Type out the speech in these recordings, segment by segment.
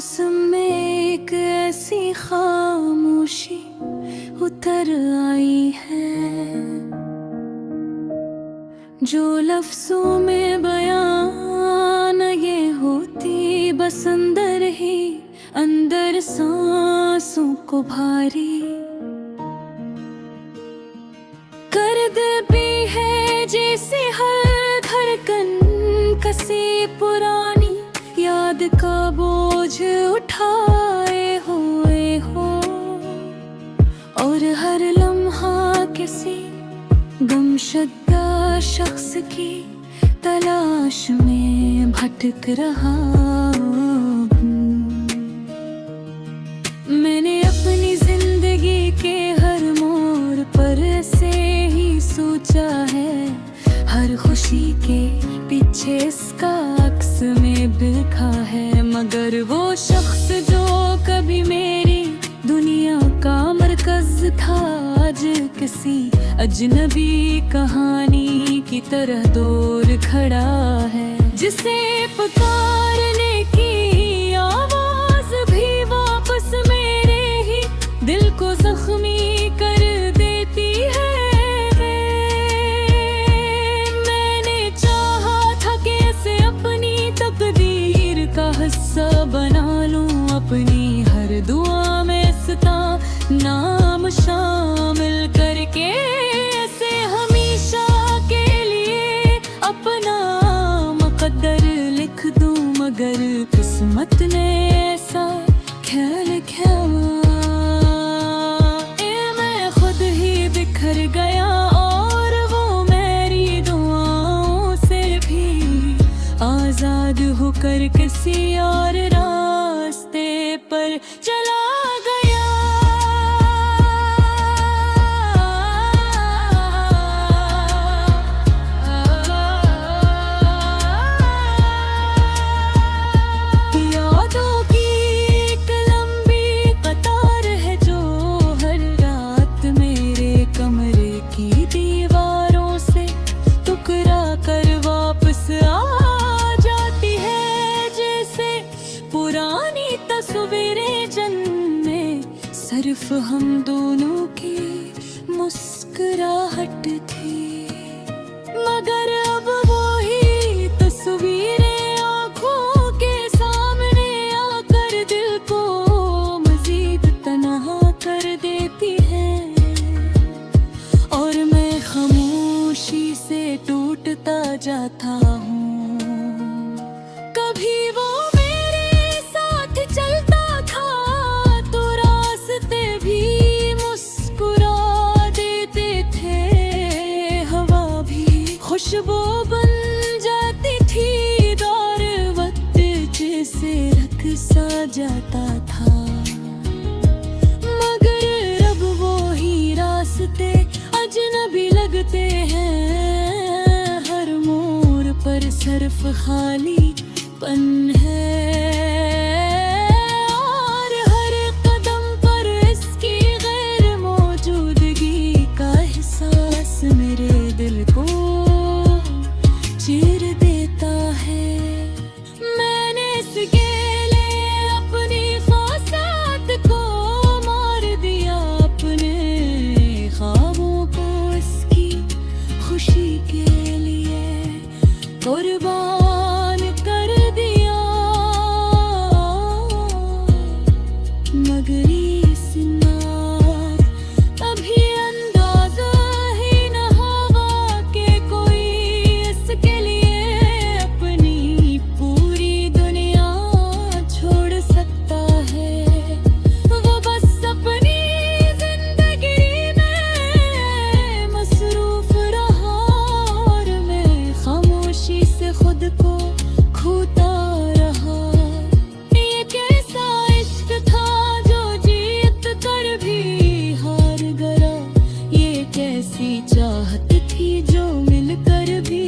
मौसम में एक ऐसी खामोशी उतर आई है जो लफ्जों में बयान ये होती, बस अंदर ही अंदर सांसों को भारी कर देती है, जैसे हर धड़कन कसी पुरानी याद का बोझ उठाए हुए हो, और हर लम्हा किसी गुमशुदा शख्स की तलाश में भटक रहा हूँ। मैंने अपनी जिंदगी के हर मोड़ पर ऐसे ही सोचा है, हर खुशी के पीछे इसका अक्स में लिखा है, मगर वो शख्स जो कभी मेरी दुनिया का मरकज था, आज किसी अजनबी कहानी की तरह दूर खड़ा है। जिसे पुकारने की आवाज भी वापस मेरे ही दिल को जख्मी कर देती है। मैंने चाहा था कि इसे अपनी तकदीर का हिस्सा बना लूं, अपनी हर दुआ में इसका नाम शामिल करके इसे हमेशा के लिए अपना मुकद्दर लिख दूं, मगर किस्मत ने ऐसा ख्याल किया, मैं खुद ही बिखर गया और वो मेरी दुआओं से भी आजाद होकर किसी और रास्ते पर चला गया। यादों की एक लंबी कतार है जो हर रात मेरे कमरे की दीवारों से टुकरा कर वापस आ जाती है, जैसे पुरानी तस्वीरें जिनमें सिर्फ हम दोनों की मुस्कुराहट थी, मगर अब वही तस्वीरें आँखों के सामने आकर दिल को मजीद तन्हा कर देती हैं, और मैं खामोशी से टूटता जाता हूँ। कभी वो मेरे साथ चलता था तो रास्ते भी मुस्कुरा देते थे, हवा भी खुशबू बन जाती थी, दौर वक्त जैसे रख सा जाता था, मगर अब वो ही रास्ते अजनबी लगते हैं, हर मोड़ पर सिर्फ खालीपन है, और हर कदम पर इसकी गैर मौजूदगी का एहसास मेरे दिल को चीर देता है। मैंने इसके लिए अपनी ख्वाहिशात को मार दिया, अपने ख्वाबों को इसकी खुशी के लिए कुर्बान कर दिया, मगर इस नार कभी अंदाजा ही न होगा कि कोई इसके लिए अपनी पूरी दुनिया छोड़ सकता है। वो बस अपनी जिंदगी में मसरूफ रहा और मैं खामोशी से खुद को खोता रहा। ये कैसा इश्क था जो जीत कर भी हार गया, ये कैसी चाहत थी जो मिलकर भी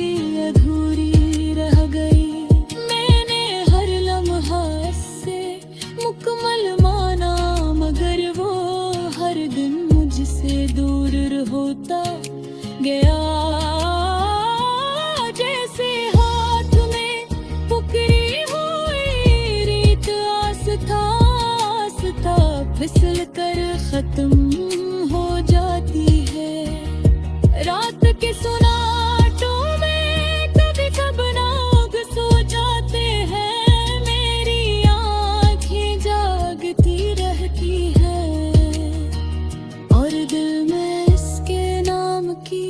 अधूरी रह गई। मैंने हर लम्हा इससे मुकम्मल माना, मगर वो हर दिन मुझसे दूर होता गया, जैसे हाथ में पुकरी हुई रीत आस था। फिसल कर खत्म हो जाती है। रात के सुनाटों में कभी कबनाग सो जाते हैं, मेरी आँखें जागती रहती हैं और दिल में इसके नाम की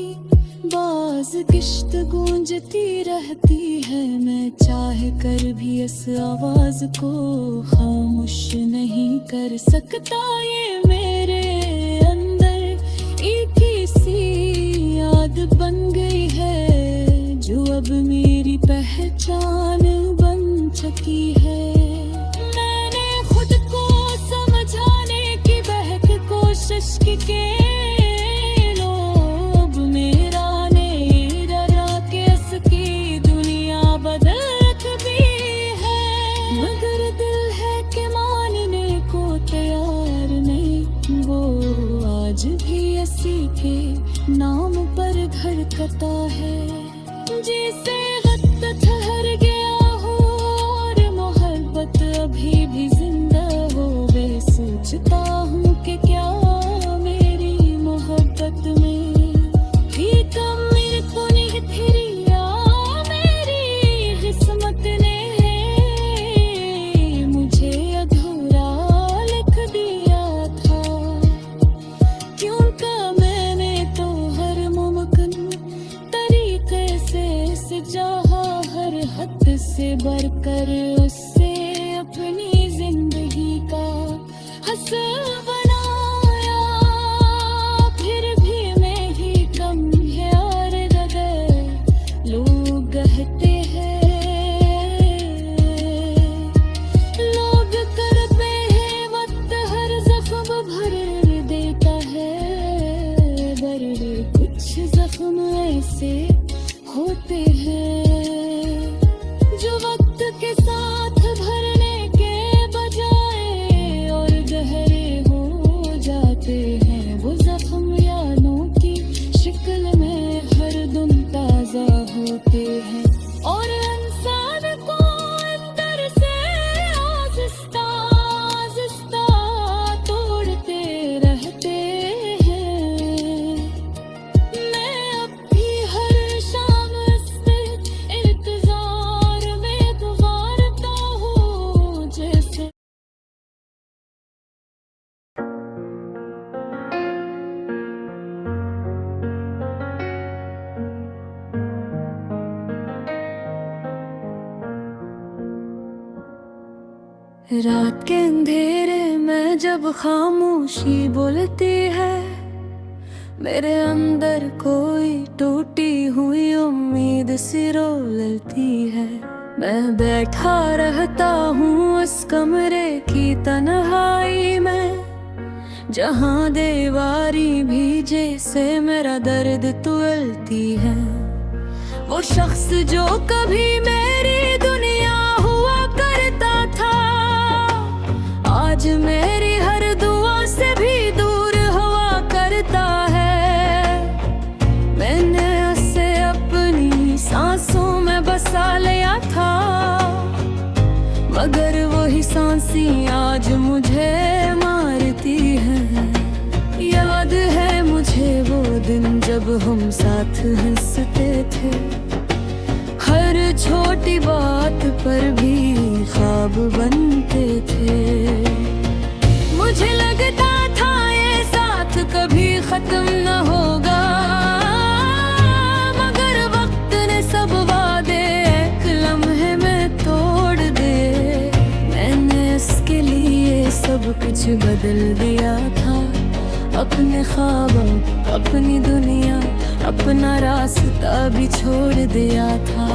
बाज किश्त गूंजती रहती है। मैं चाह कर भी इस आवाज को खामोश नहीं कर सकता, ये मेरे अंदर एक ही सी याद बन गई है जो अब मेरी पहचान बन चुकी है। मैंने खुद को समझाने की बहक कोशिश की के के नाम पर धड़कता है, जिसे वक्त ठहर गया हो और मोहब्बत अभी भी जिंदा हो। वे सोचता हूँ कि क्या मेरी मोहब्बत में भी कम मेरे को नहीं थी, या मेरी किस्मत ने मुझे अधूरा लिख दिया था। क्यों जहाँ हर हद से बढ़कर उससे अपनी जिंदगी का हंस बनाया, फिर भी मैं ही कम है और अगर लोग कहते हैं, लोग करते हैं वक्त हर जख्म भर देता है। दर्द कुछ जख्म ऐसे होते हैं जो वक्त के साथ भरने के बजाय और गहरे हो जाते हैं। वो जख्म यादों की शक्ल में हरदम ताजा होते हैं और इंसान को अंदर से आहिस्ता आहिस्ता तोड़ते रहते हैं। मैं अब भी हर शाम रात के अंधेरे में जब खामोशी बोलती है, मेरे अंदर कोई टूटी हुई उम्मीद सी रो लेती है। मैं बैठा रहता हूँ उस कमरे की तन्हाई में, जहाँ दीवारी भी जैसे मेरा दर्द तुलती है। वो शख्स जो कभी मेरी दुनिया हुआ करता था, आज मेरी हर दुआ से भी दूर हुआ करता है। मैंने उसे अपनी सांसों में बसा लिया था, मगर वही सांसी आज मुझे मारती है। याद है मुझे वो दिन जब हम साथ हंसते थे, हर छोटी बात पर भी ख्वाब बनते थे। मुझे लगता था ये साथ कभी खत्म न होगा, मगर वक्त ने सब वादे एक लम्हे में तोड़ दे। मैंने इसके लिए सब कुछ बदल दिया था, अपने ख्वाबों अपनी दुनिया अपना रास्ता भी छोड़ दिया था।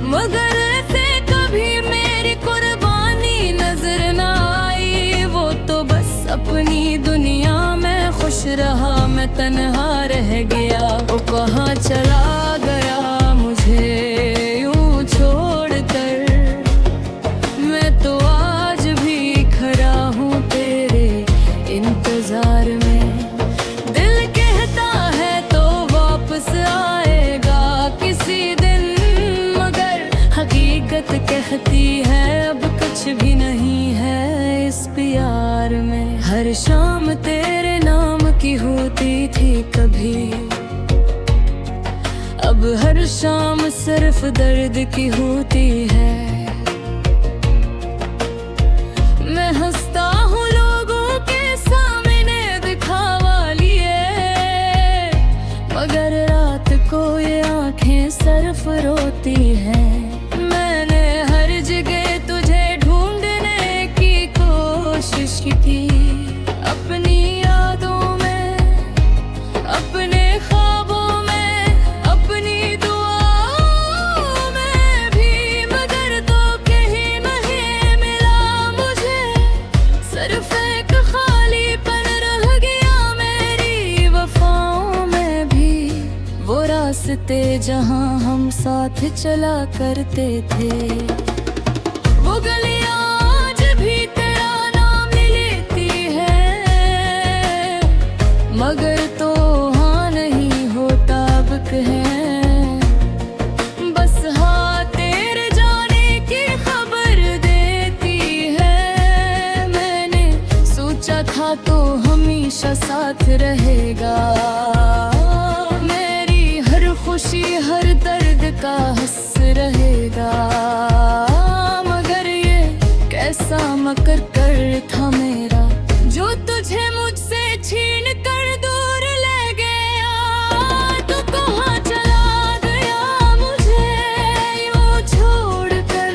मगर ऐसे कभी मेरी कुर्बानी नजर न आई, वो तो बस अपनी दुनिया में खुश रहा, मैं तन्हा रह गया। वो कहाँ चला गया मुझे यूं छोड़कर, मैं तो आज भी खड़ा हूँ तेरे इंतजार में। दिल कहता है तो वापस आएगा किसी दिन, मगर हकीकत कहती है अब कुछ भी नहीं है इस प्यार में। हर शाम तेरे नाम की होती थी कभी, अब हर शाम सिर्फ दर्द की होती है। मैं हंसता हूँ लोगों के सामने दिखावा लिए, मगर रात को ये आंखें सिर्फ रोती हैं। मैंने हर जगह तुझे ढूंढने की कोशिश की, अपनी यादों में, अपने ख्वाबों में, अपनी दुआओं में भी, मगर तो कहीं नहीं मिला मुझे। सिर्फ एक खालीपन रह गया मेरी वफाओं में भी। वो रास्ते जहां हम साथ चला करते थे, वो गलियां आज भी तेरा नाम लेती है, मगर तो हाँ नहीं होता अब कहें। बस हाँ तेरे जाने की खबर देती है। मैंने सोचा था तो हमेशा साथ रहेगा, मेरी हर खुशी हर दर्द का हंस रहेगा। मगर ये कैसा मकर कर था मेरा, जो तुझे मुझसे छीन कर दूर ले गया। तू कहाँ चला गया मुझे यूं छोड़ कर,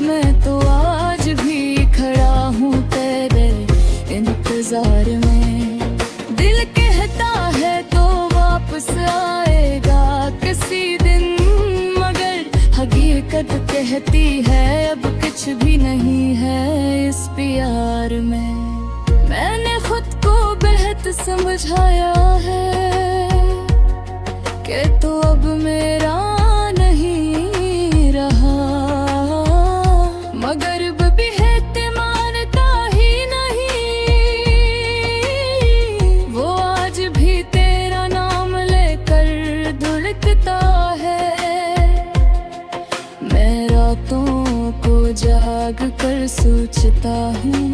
मैं तो आज भी खड़ा हूँ तेरे इंतजार में। दिल कहता है तो वापस आएगा किसी दिन, मगर हकीकत कहती है अब कुछ भी नहीं है इस प्यार में। मैंने खुद को बेहद समझाया है कि तू अब मेरा नहीं रहा, मगर भी है मानता ही नहीं। वो आज भी तेरा नाम लेकर धुलकता है। मैं रातों को जाग कर सोचता हूँ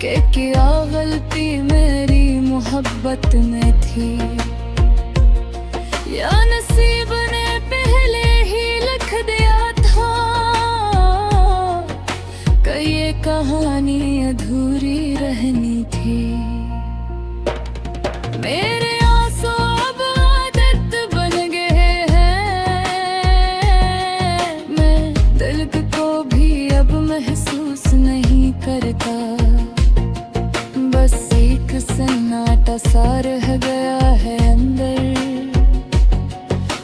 कि क्या गलती मेरी मोहब्बत में थी, या नसीब ने पहले ही लिख दिया था कि ये कहानी अधूरी रहनी थी। मेरे आंसू अब आदत बन गए हैं, मैं दिल को भी अब महसूस नहीं करता। बस एक सन्नाटा सा रह गया है अंदर,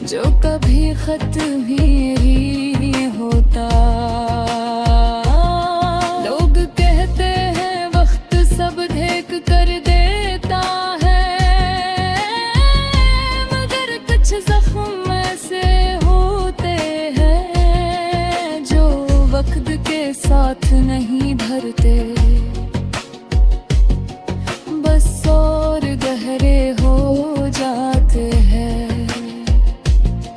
जो कभी खत्म ही नहीं होता। लोग कहते हैं वक्त सब देख कर देता है, मगर कुछ जख्म ऐसे होते हैं जो वक्त के साथ नहीं भरते, बस और गहरे हो जाते हैं।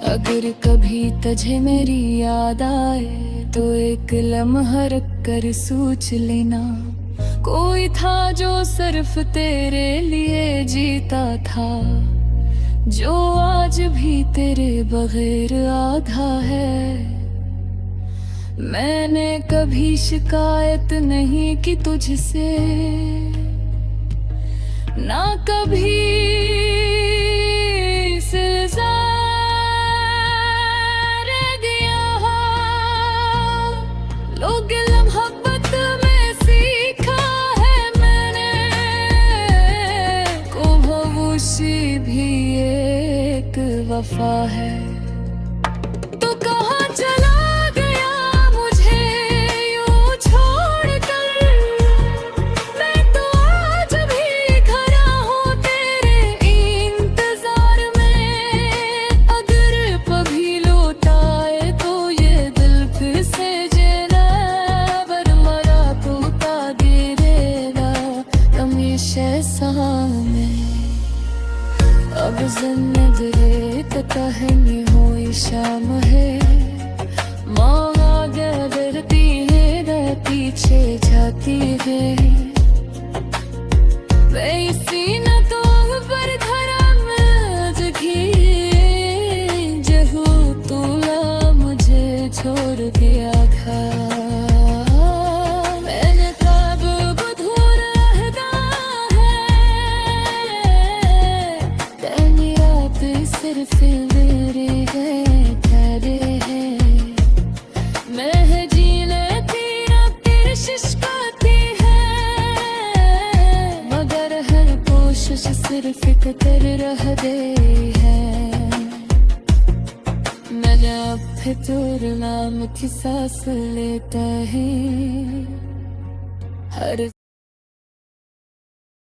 अगर कभी तुझे मेरी याद आए तो एक लम्हा रख कर सोच लेना, कोई था जो सिर्फ तेरे लिए जीता था, जो आज भी तेरे बगैर आधा है। मैंने कभी शिकायत नहीं की तुझसे, ना कभी सजा दिया। लोग मोहब्बत में सीखा है मैंने, को भवोशी भी एक वफा है। तो कहाँ चला अब जिंदगी कहनी हो शाम है, माँ धरती है रहती पीछे जाती है। वैसी न तो पर धरा मजगी जहू तूला मुझे छोड़ दिया था। मैंने कब बुधुरहदा है तेनी रात सिर्फ मेरे है तेरे है। मैं जी लेती ना तेरी शिशकाती है मगर हर कोशिश सिर्फ एक तेरे रह दे है। मैंने अब फितूर नाम की सांस लेता है हर